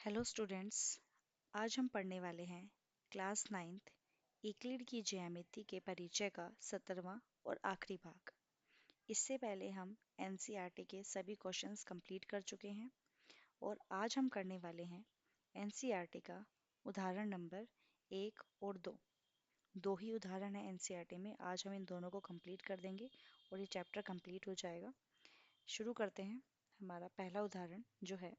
Hello students. आज हम पढ़ने वाले हैं क्लास 9th यूक्लिड की ज्यामिति के परिचय का 17वां और आखिरी भाग। इससे पहले हम एनसीईआरटी के सभी क्वेश्चंस कंप्लीट कर चुके हैं और आज हम करने वाले हैं एनसीईआरटी का उदाहरण नंबर 1 और 2। दो ही उदाहरण है एनसीईआरटी में, आज हम इन दोनों को कंप्लीट कर देंगे और ये चैप्टर कंप्लीट हो जाएगा। शुरू करते हैं। हमारा पहला उदाहरण जो है,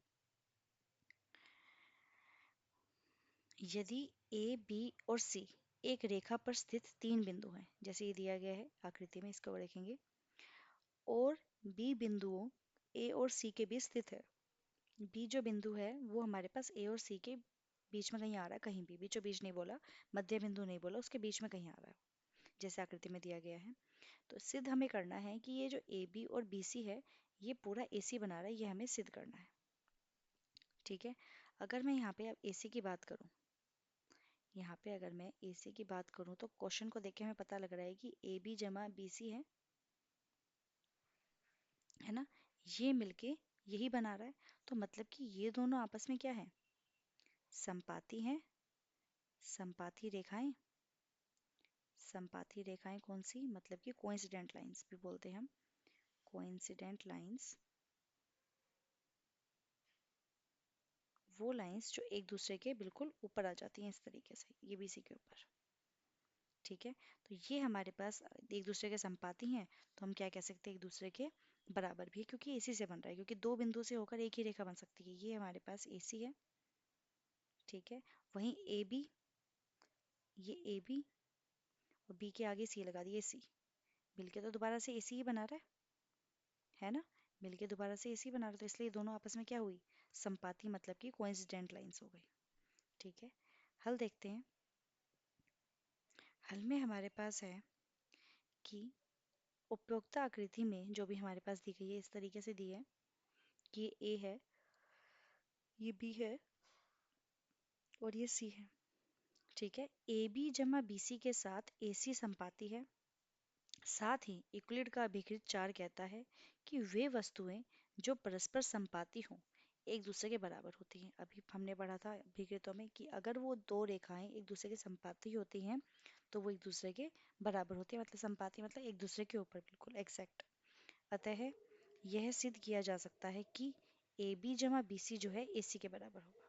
यदि ए बी और सी एक रेखा पर स्थित तीन बिंदु हैं, जैसे ये दिया गया है आकृति में, इसको देखेंगे, और बी बिंदुओं ए और सी के बीच स्थित है। बी जो बिंदु है वो हमारे पास ए और सी के बीच में कहीं आ रहा है, कहीं भी बीचों बीच नहीं बोला, मध्य बिंदु नहीं बोला, उसके बीच में कहीं आ रहा है जैसे आकृति में दिया गया है। तो सिद्ध हमें करना है कि ये जो ए बी और बी सी है ये पूरा ए सी बना रहा है, ये हमें सिद्ध करना है। ठीक है, अगर मैं यहाँ पे अब ए सी की बात करूँ, यहाँ पे अगर मैं ए सी की बात करूँ तो क्वेश्चन को देख के हमें पता लग रहा है कि ए बी जमा बी सी है ना, ये मिलके यही बना रहा है। तो मतलब कि ये दोनों आपस में क्या है, समपाती हैं। समपाती रेखाएं, समपाती रेखाएं कौन सी, मतलब कि कोइंसिडेंट लाइंस भी बोलते हैं हम, कोइंसिडेंट लाइंस, वो लाइंस जो एक दूसरे के बिल्कुल ऊपर आ जाती हैं इस तरीके से, ये बी सी के ऊपर। ठीक है, तो ये हमारे पास एक दूसरे के संपाती हैं, तो हम क्या कह सकते हैं, एक दूसरे के बराबर भी है, क्योंकि इसी से बन रहा है, क्योंकि दो बिंदु से होकर एक ही रेखा बन सकती है। ये हमारे पास ए सी है। ठीक है, वहीं ए बी, ये ए बी और बी के आगे सी लगा दिए, सी मिलके तो दोबारा से ए सी ही बना रहा है ना, मिलके दोबारा से ए सी बना रहा है, तो इसलिए दोनों आपस में क्या हुई, संपाती, मतलब कि कोइंसिडेंट लाइंस हो गई। ठीक है, हल देखते हैं। हल में हमारे पास है कि उपरोक्त आकृति में जो भी हमारे पास दी गई है, इस तरीके से दी है कि ये ए है, ये बी है और ये सी है। ठीक है, ए बी जमा बी सी के साथ ए सी संपाती है। साथ ही यूक्लिड का अभिकृत 4 कहता है कि वे वस्तुएं जो परस्पर संपाती हों एक दूसरे के बराबर होती हैं। अभी हमने पढ़ा था अभिकृतों में कि अगर वो दो रेखाएं एक दूसरे के संपाती होती हैं तो वो एक दूसरे के बराबर होती है, मतलब संपाती मतलब एक दूसरे के ऊपर बिल्कुल एग्जैक्ट। अतः यह सिद्ध किया जा सकता है कि ए बी जमा बी सी जो है ए सी के बराबर होगा।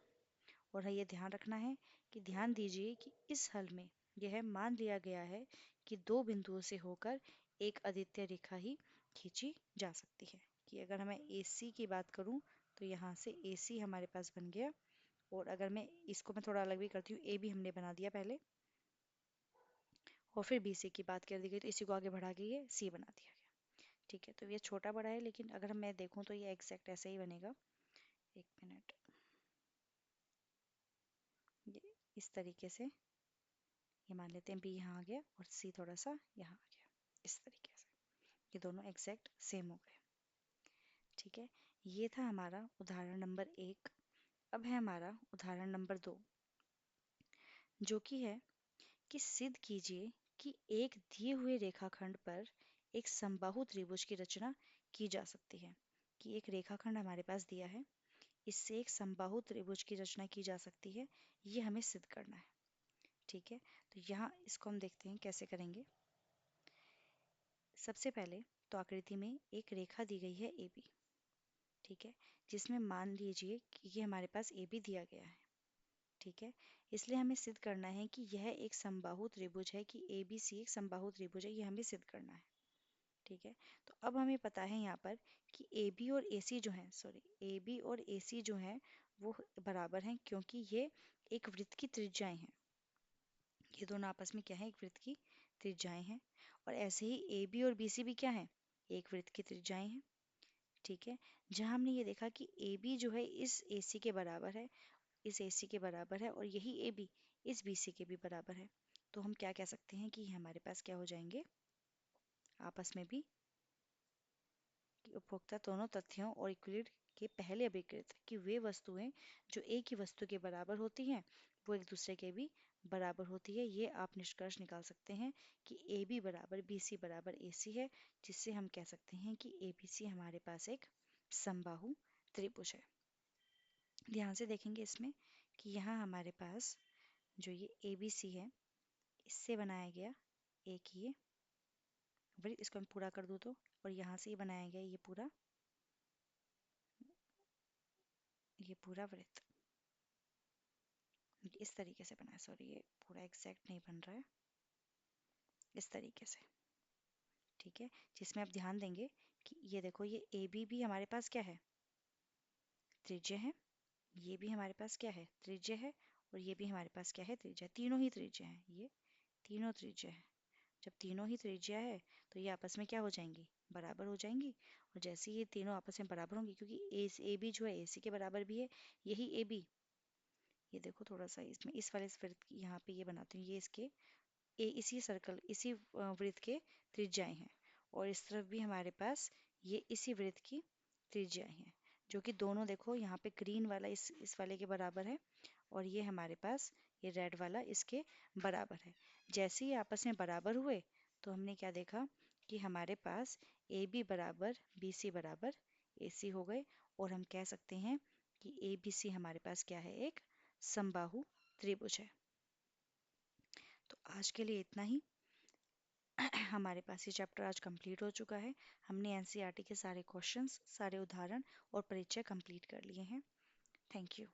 और ये ध्यान रखना है कि ध्यान दीजिए कि इस हल में यह मान लिया गया है कि दो बिंदुओं से होकर एक अद्वितीय रेखा ही खींची जा सकती है। कि अगर मैं AC की बात करूं तो यहाँ से AC हमारे पास बन गया, और अगर मैं थोड़ा अलग भी करती हूँ, ए भी हमने बना दिया पहले और फिर BC की बात कर दी गई, तो इसी को आगे बढ़ा के ये C बना दिया गया। ठीक है, तो ये छोटा बड़ा है, लेकिन अगर मैं देखूं तो ये एग्जैक्ट ऐसे ही बनेगा। एक मिनट, ये इस तरीके से, ये मान लेते हैं बी यहाँ आ गया और सी थोड़ा सा यहाँ आ गया, इस तरीके से ये दोनों एग्जैक्ट सेम हो गए। ठीक है, ये था हमारा उदाहरण नंबर 1। अब है हमारा उदाहरण नंबर 2, जो कि है कि सिद्ध कीजिए कि एक दिए हुए रेखाखंड पर एक समबाहु त्रिभुज की रचना की जा सकती है। कि एक रेखाखंड हमारे पास दिया है, इससे एक समबाहु त्रिभुज की रचना की जा सकती है, ये हमें सिद्ध करना है। ठीक है, तो यहाँ इसको हम देखते हैं कैसे करेंगे। सबसे पहले तो आकृति में एक रेखा दी गई है ए बी। ठीक है, जिसमें मान लीजिए कि ये हमारे पास ए बी दिया गया है। ठीक है, इसलिए हमें सिद्ध करना है कि यह एक समबाहु त्रिभुज है, कि ए बी सी एक समबाहु त्रिभुज है, ये हमें सिद्ध करना है। ठीक है, तो अब हमें पता है यहाँ पर कि ए बी और ए सी जो है, सॉरी, ए बी और ए सी जो है वो बराबर हैं, क्योंकि ये एक वृत्त की त्रिज्याएं हैं। ये दोनों आपस में क्या है, एक वृत्त की त्रिज्याएं हैं। और ऐसे ही ए बी और बी सी भी क्या है, एक वृत्त की त्रिज्याएं हैं। ठीक है, जहां हमने ये देखा कि ए बी जो है इस ए सी के बराबर है, इस ए सी के बराबर है, और यही ए बी इस बी सी के भी बराबर है, तो हम क्या कह सकते हैं कि हमारे पास क्या हो जाएंगे आपस में भी, कि उपभोक्ता दोनों तथ्यों और यूक्लिड के पहले अभिकृत कि वे वस्तुएं जो एक ही वस्तु के बराबर होती हैं वो एक दूसरे के भी बराबर होती है। ये आप निष्कर्ष निकाल सकते हैं कि ए बी बराबर बी सी बराबर ए सी है, जिससे हम कह सकते हैं कि ए बी सी हमारे पास एक समबाहु त्रिभुज है। ध्यान से देखेंगे इसमें कि यहाँ हमारे पास जो ये ए बी सी है, इससे बनाया गया एक ये वृत्त, इसको मैं पूरा कर दूँ तो, और यहाँ से ये बनाया गया ये पूरा वृत्त इस तरीके से बना है। सॉरी, ये पूरा एग्जैक्ट नहीं बन रहा है, इस तरीके से, ठीक है। जिसमें आप ध्यान देंगे कि ये देखो, ये ए बी भी हमारे पास क्या है, त्रिज्य है। ये भी हमारे पास क्या है, त्रिज्य है। और ये भी हमारे पास क्या है, त्रिज्या। तीनों ही त्रिज्या है, ये तीनों त्रिज्या है। जब तीनों ही त्रिज्या है तो ये आपस में क्या हो जाएंगी, बराबर हो जाएंगी। और जैसे ये तीनों आपस में बराबर होंगी, क्योंकि ए बी जो है ए सी के बराबर भी है, यही ए बी, ये देखो थोड़ा सा इसमें इस वाले वृत्त की यहाँ पे ये बनाती हूँ, ये इसके इसी सर्कल, इसी वृत्त के त्रिज्याएं हैं। और इस तरफ भी हमारे पास ये इसी वृत्त की त्रिज्याएं हैं, जो कि दोनों देखो यहाँ पे ग्रीन वाला इस वाले के बराबर है, और ये हमारे पास ये रेड वाला इसके बराबर है। जैसे ही आपस में बराबर हुए तो हमने क्या देखा कि हमारे पास ए बी बराबर बी सी बराबर ए सी हो गए। और हम कह सकते हैं कि ए बी सी हमारे पास क्या है, एक समबाहु त्रिभुज है। तो आज के लिए इतना ही। हमारे पास ये चैप्टर आज कंप्लीट हो चुका है। हमने एनसीईआरटी के सारे क्वेश्चंस, सारे उदाहरण और परिचय कंप्लीट कर लिए हैं। Thank you.